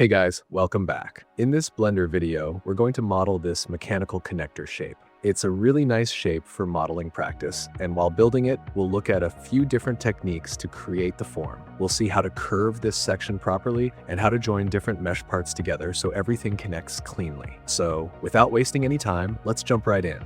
Hey guys, welcome back. In this Blender video, we're going to model this mechanical connector shape. It's a really nice shape for modeling practice, and while building it, we'll look at a few different techniques to create the form. We'll see how to curve this section properly and how to join different mesh parts together so everything connects cleanly. So, without wasting any time, let's jump right in.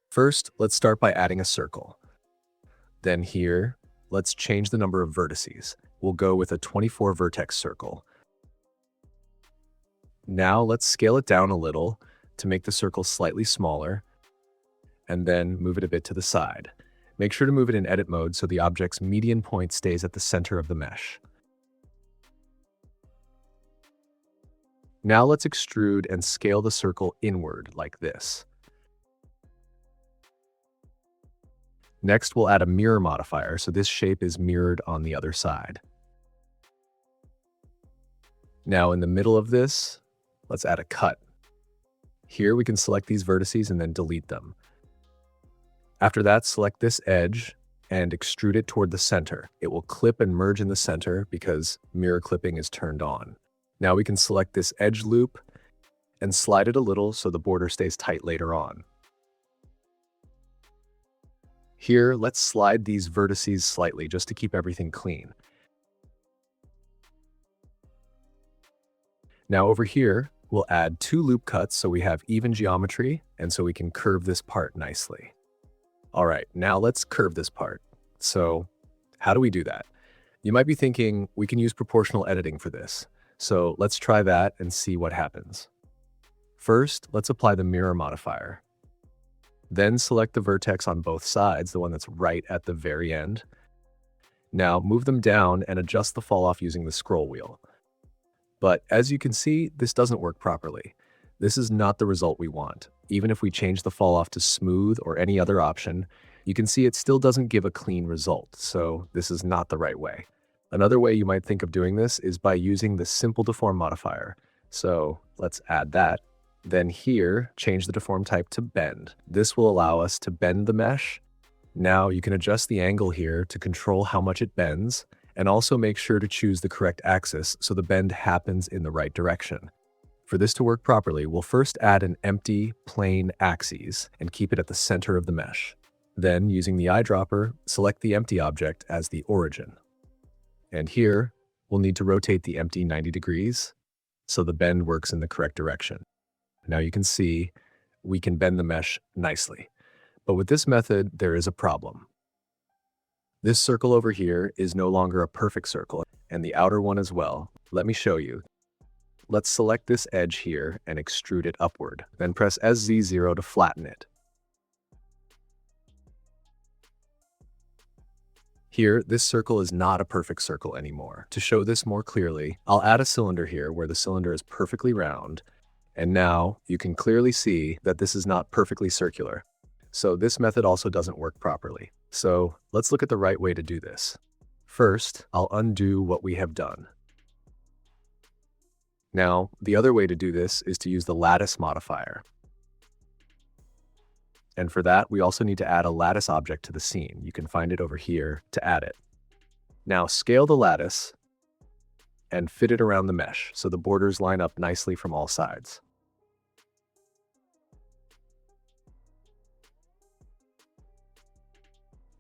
First, let's start by adding a circle. Then here, let's change the number of vertices. We'll go with a 24 vertex circle. Now let's scale it down a little to make the circle slightly smaller, and then move it a bit to the side. Make sure to move it in edit mode so the object's median point stays at the center of the mesh. Now let's extrude and scale the circle inward like this. Next, we'll add a mirror modifier so this shape is mirrored on the other side. Now in the middle of this, let's add a cut. Here we can select these vertices and then delete them. After that, select this edge and extrude it toward the center. It will clip and merge in the center because mirror clipping is turned on. Now we can select this edge loop and slide it a little so the border stays tight later on. Here, let's slide these vertices slightly just to keep everything clean. Now over here, we'll add 2 loop cuts so we have even geometry and so we can curve this part nicely. All right, now let's curve this part. So how do we do that? You might be thinking we can use proportional editing for this. So let's try that and see what happens. First, let's apply the mirror modifier. Then select the vertex on both sides, the one that's right at the very end. Now move them down and adjust the fall off using the scroll wheel. But as you can see, this doesn't work properly. This is not the result we want. Even if we change the fall off to smooth or any other option, you can see it still doesn't give a clean result, so this is not the right way. Another way you might think of doing this is by using the simple deform modifier. So let's add that. Then here, change the deform type to bend. This will allow us to bend the mesh. Now you can adjust the angle here to control how much it bends, and also make sure to choose the correct axis so the bend happens in the right direction. For this to work properly, we'll first add an empty, plain axis and keep it at the center of the mesh. Then, using the eyedropper, select the empty object as the origin. And here, we'll need to rotate the empty 90 degrees so the bend works in the correct direction. Now you can see we can bend the mesh nicely. But with this method, there is a problem. This circle over here is no longer a perfect circle, and the outer one as well. Let me show you. Let's select this edge here and extrude it upward. Then press SZ0 to flatten it. Here, this circle is not a perfect circle anymore. To show this more clearly, I'll add a cylinder here where the cylinder is perfectly round, and now you can clearly see that this is not perfectly circular. So this method also doesn't work properly. So let's look at the right way to do this. First, I'll undo what we have done. Now, the other way to do this is to use the lattice modifier. And for that, we also need to add a lattice object to the scene. You can find it over here to add it. Now scale the lattice and fit it around the mesh so the borders line up nicely from all sides.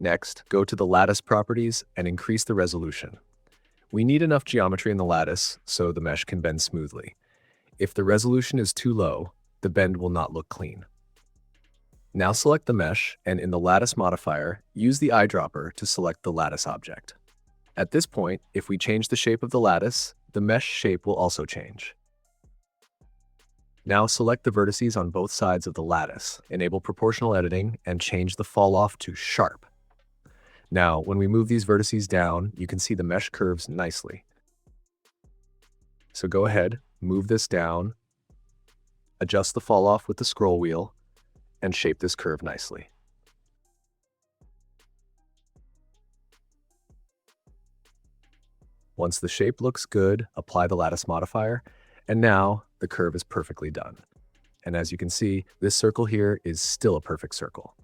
Next, go to the lattice properties and increase the resolution. We need enough geometry in the lattice so the mesh can bend smoothly. If the resolution is too low, the bend will not look clean. Now select the mesh, and in the lattice modifier, use the eyedropper to select the lattice object. At this point, if we change the shape of the lattice, the mesh shape will also change. Now select the vertices on both sides of the lattice, enable proportional editing, and change the fall off to sharp. Now, when we move these vertices down, you can see the mesh curves nicely. So go ahead, move this down, adjust the fall off with the scroll wheel, and shape this curve nicely. Once the shape looks good, apply the lattice modifier, and now the curve is perfectly done. And as you can see, this circle here is still a perfect circle.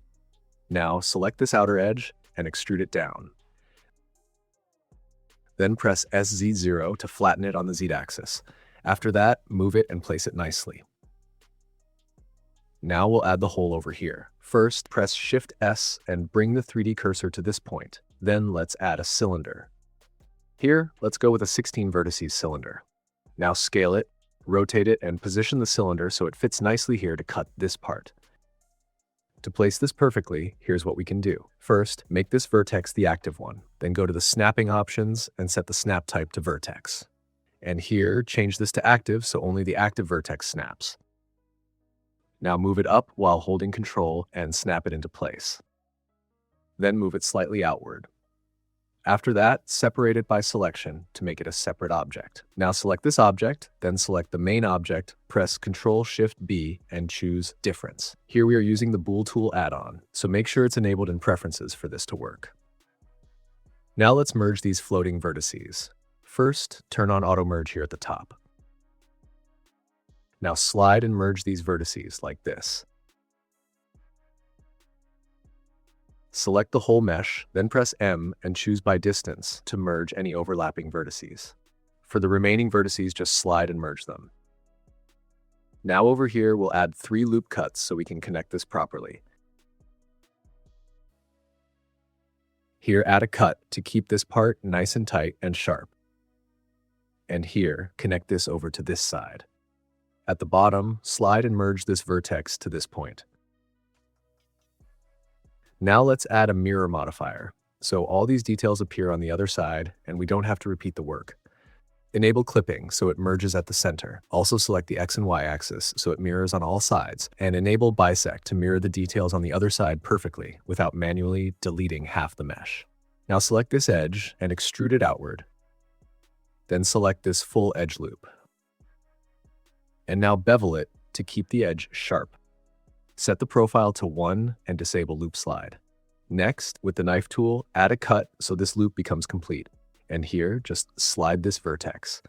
Now select this outer edge and extrude it down. Then press SZ0 to flatten it on the Z-axis. After that, move it and place it nicely. Now we'll add the hole over here. First, press Shift-S and bring the 3D cursor to this point. Then let's add a cylinder. Here, let's go with a 16 vertices cylinder. Now scale it, rotate it, and position the cylinder so it fits nicely here to cut this part. To place this perfectly, here's what we can do. First, make this vertex the active one. Then go to the snapping options and set the snap type to vertex. And here, change this to active so only the active vertex snaps. Now move it up while holding Control and snap it into place. Then move it slightly outward. After that, separate it by selection to make it a separate object. Now select this object, then select the main object, press Ctrl-Shift-B, and choose Difference. Here we are using the Bool Tool add-on, so make sure it's enabled in Preferences for this to work. Now let's merge these floating vertices. First, turn on Auto Merge here at the top. Now slide and merge these vertices like this. Select the whole mesh, then press M and choose by distance to merge any overlapping vertices. For the remaining vertices, just slide and merge them. Now over here, we'll add 3 loop cuts so we can connect this properly. Here, add a cut to keep this part nice and tight and sharp. And here, connect this over to this side. At the bottom, slide and merge this vertex to this point. Now let's add a mirror modifier, so all these details appear on the other side and we don't have to repeat the work. Enable clipping so it merges at the center. Also select the X and Y axis so it mirrors on all sides, and enable bisect to mirror the details on the other side perfectly without manually deleting half the mesh. Now select this edge and extrude it outward. Then select this full edge loop. And now bevel it to keep the edge sharp. Set the profile to 1 and disable loop slide. Next, with the knife tool, add a cut so this loop becomes complete. And here, just slide this vertex.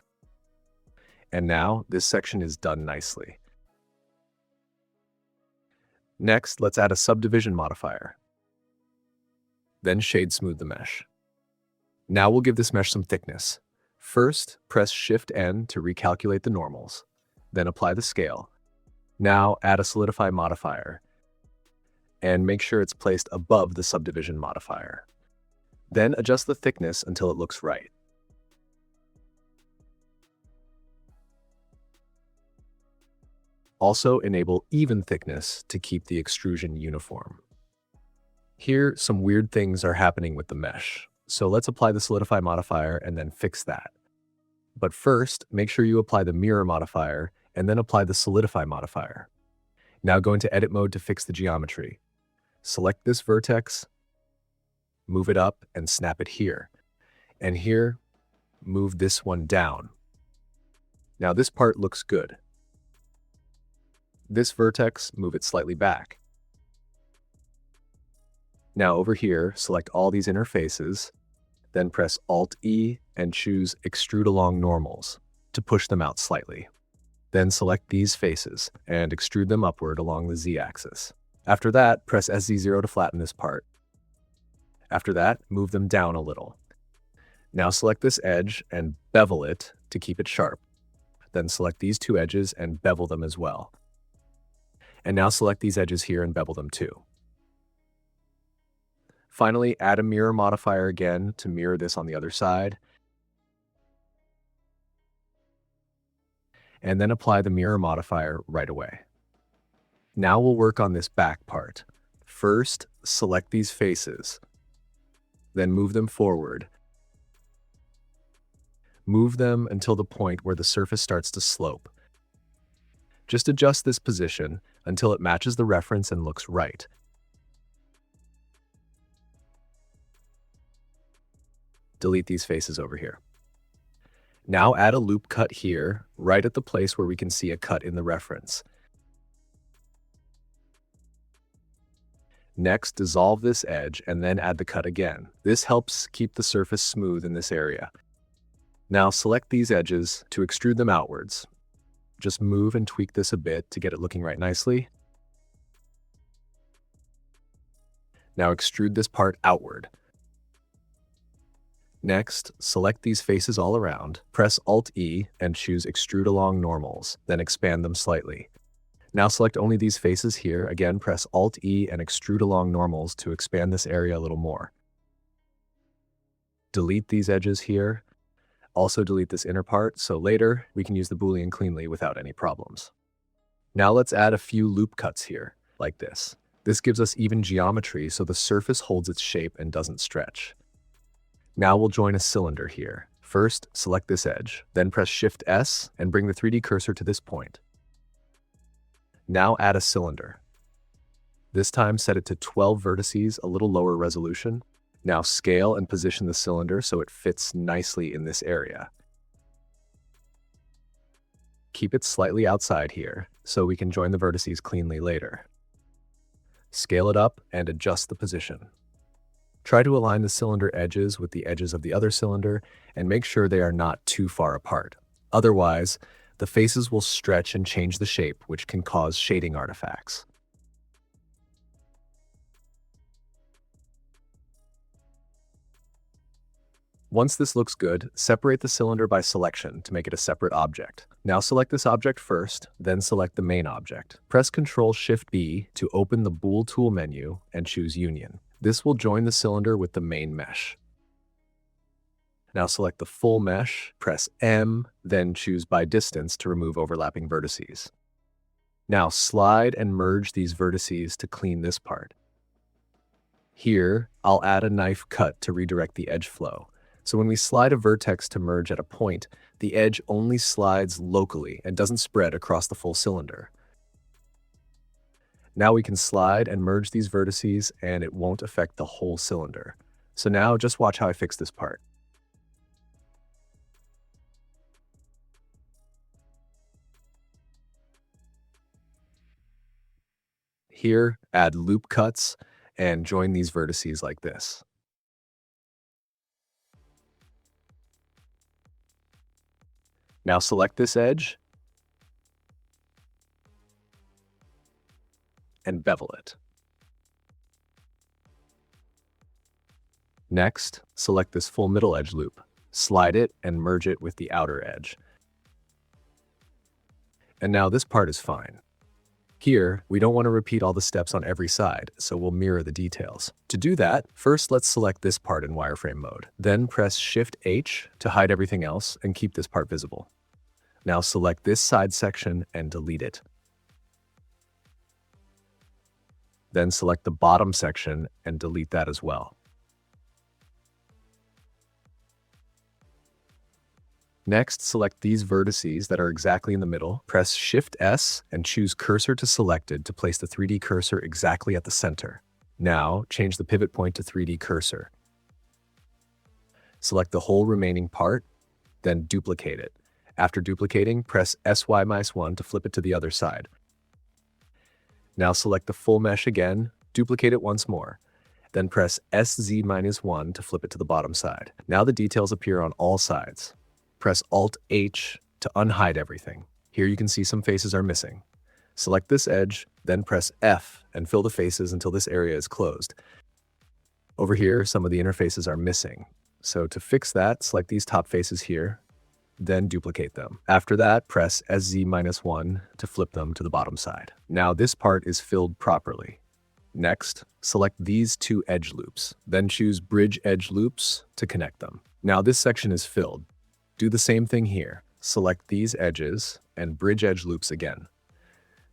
And now, this section is done nicely. Next, let's add a subdivision modifier. Then shade smooth the mesh. Now we'll give this mesh some thickness. First, press Shift-N to recalculate the normals. Then apply the scale. Now add a Solidify modifier, and make sure it's placed above the subdivision modifier. Then adjust the thickness until it looks right. Also enable even thickness to keep the extrusion uniform. Here, some weird things are happening with the mesh, so let's apply the Solidify modifier and then fix that. But first, make sure you apply the mirror modifier and then apply the Solidify modifier. Now go into Edit mode to fix the geometry. Select this vertex, move it up, and snap it here. And here, move this one down. Now this part looks good. This vertex, move it slightly back. Now over here, select all these interfaces, then press Alt-E and choose Extrude Along Normals to push them out slightly. Then select these faces and extrude them upward along the Z-axis. After that, press SZ0 to flatten this part. After that, move them down a little. Now select this edge and bevel it to keep it sharp. Then select these 2 edges and bevel them as well. And now select these edges here and bevel them too. Finally, add a mirror modifier again to mirror this on the other side. And then apply the mirror modifier right away. Now we'll work on this back part. First, select these faces. Then move them forward. Move them until the point where the surface starts to slope. Just adjust this position until it matches the reference and looks right. Delete these faces over here. Now add a loop cut here, right at the place where we can see a cut in the reference. Next, dissolve this edge and then add the cut again. This helps keep the surface smooth in this area. Now select these edges to extrude them outwards. Just move and tweak this a bit to get it looking right nicely. Now extrude this part outward. Next, select these faces all around, press Alt-E and choose Extrude Along Normals, then expand them slightly. Now select only these faces here, again press Alt-E and Extrude Along Normals to expand this area a little more. Delete these edges here. Also delete this inner part, so later we can use the Boolean cleanly without any problems. Now let's add a few loop cuts here, like this. This gives us even geometry so the surface holds its shape and doesn't stretch. Now we'll join a cylinder here. First, select this edge, then press Shift-S and bring the 3D cursor to this point. Now add a cylinder. This time set it to 12 vertices, a little lower resolution. Now scale and position the cylinder so it fits nicely in this area. Keep it slightly outside here so we can join the vertices cleanly later. Scale it up and adjust the position. Try to align the cylinder edges with the edges of the other cylinder and make sure they are not too far apart. Otherwise, the faces will stretch and change the shape, which can cause shading artifacts. Once this looks good, separate the cylinder by selection to make it a separate object. Now select this object first, then select the main object. Press Ctrl-Shift-B to open the Bool tool menu and choose Union. This will join the cylinder with the main mesh. Now select the full mesh, press M, then choose by distance to remove overlapping vertices. Now slide and merge these vertices to clean this part. Here, I'll add a knife cut to redirect the edge flow. So when we slide a vertex to merge at a point, the edge only slides locally and doesn't spread across the full cylinder. Now we can slide and merge these vertices and it won't affect the whole cylinder. So now just watch how I fix this part. Here, add loop cuts and join these vertices like this. Now select this edge and bevel it. Next, select this full middle edge loop, slide it and merge it with the outer edge. And now this part is fine. Here, we don't want to repeat all the steps on every side, so we'll mirror the details. To do that, first let's select this part in wireframe mode. Then press Shift-H to hide everything else and keep this part visible. Now select this side section and delete it. Then select the bottom section and delete that as well. Next, select these vertices that are exactly in the middle, press Shift-S and choose Cursor to Selected to place the 3D cursor exactly at the center. Now, change the pivot point to 3D cursor. Select the whole remaining part, then duplicate it. After duplicating, press SY-1 to flip it to the other side. Now select the full mesh again, duplicate it once more. Then press SZ-1 to flip it to the bottom side. Now the details appear on all sides. Press Alt-H to unhide everything. Here you can see some faces are missing. Select this edge, then press F and fill the faces until this area is closed. Over here, some of the interfaces are missing. So to fix that, select these top faces here, then duplicate them. After that, press SZ-1 to flip them to the bottom side. Now this part is filled properly. Next, select these two edge loops, then choose Bridge Edge Loops to connect them. Now this section is filled. Do the same thing here. Select these edges and Bridge Edge Loops again.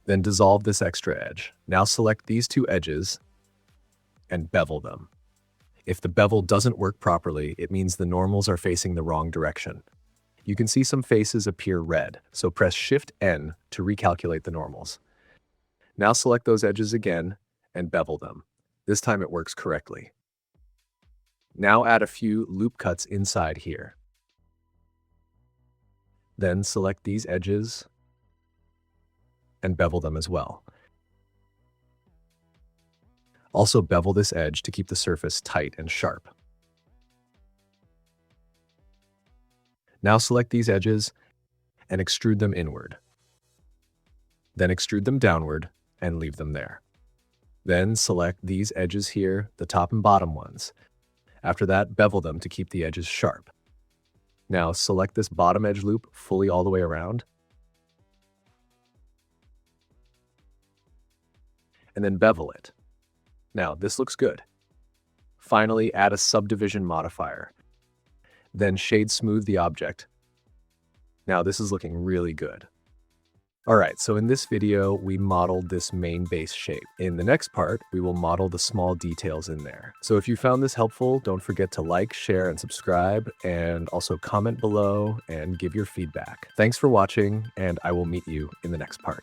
Then dissolve this extra edge. Now select these two edges and bevel them. If the bevel doesn't work properly, it means the normals are facing the wrong direction. You can see some faces appear red, so press Shift-N to recalculate the normals. Now select those edges again and bevel them. This time it works correctly. Now add a few loop cuts inside here. Then select these edges and bevel them as well. Also bevel this edge to keep the surface tight and sharp. Now select these edges and extrude them inward. Then extrude them downward and leave them there. Then select these edges here, the top and bottom ones. After that, bevel them to keep the edges sharp. Now select this bottom edge loop fully all the way around, and then bevel it. Now this looks good. Finally, add a subdivision modifier. Then shade smooth the object. Now this is looking really good. Alright, so in this video, we modeled this main base shape. In the next part, we will model the small details in there. So if you found this helpful, don't forget to like, share, and subscribe, and also comment below and give your feedback. Thanks for watching, and I will meet you in the next part.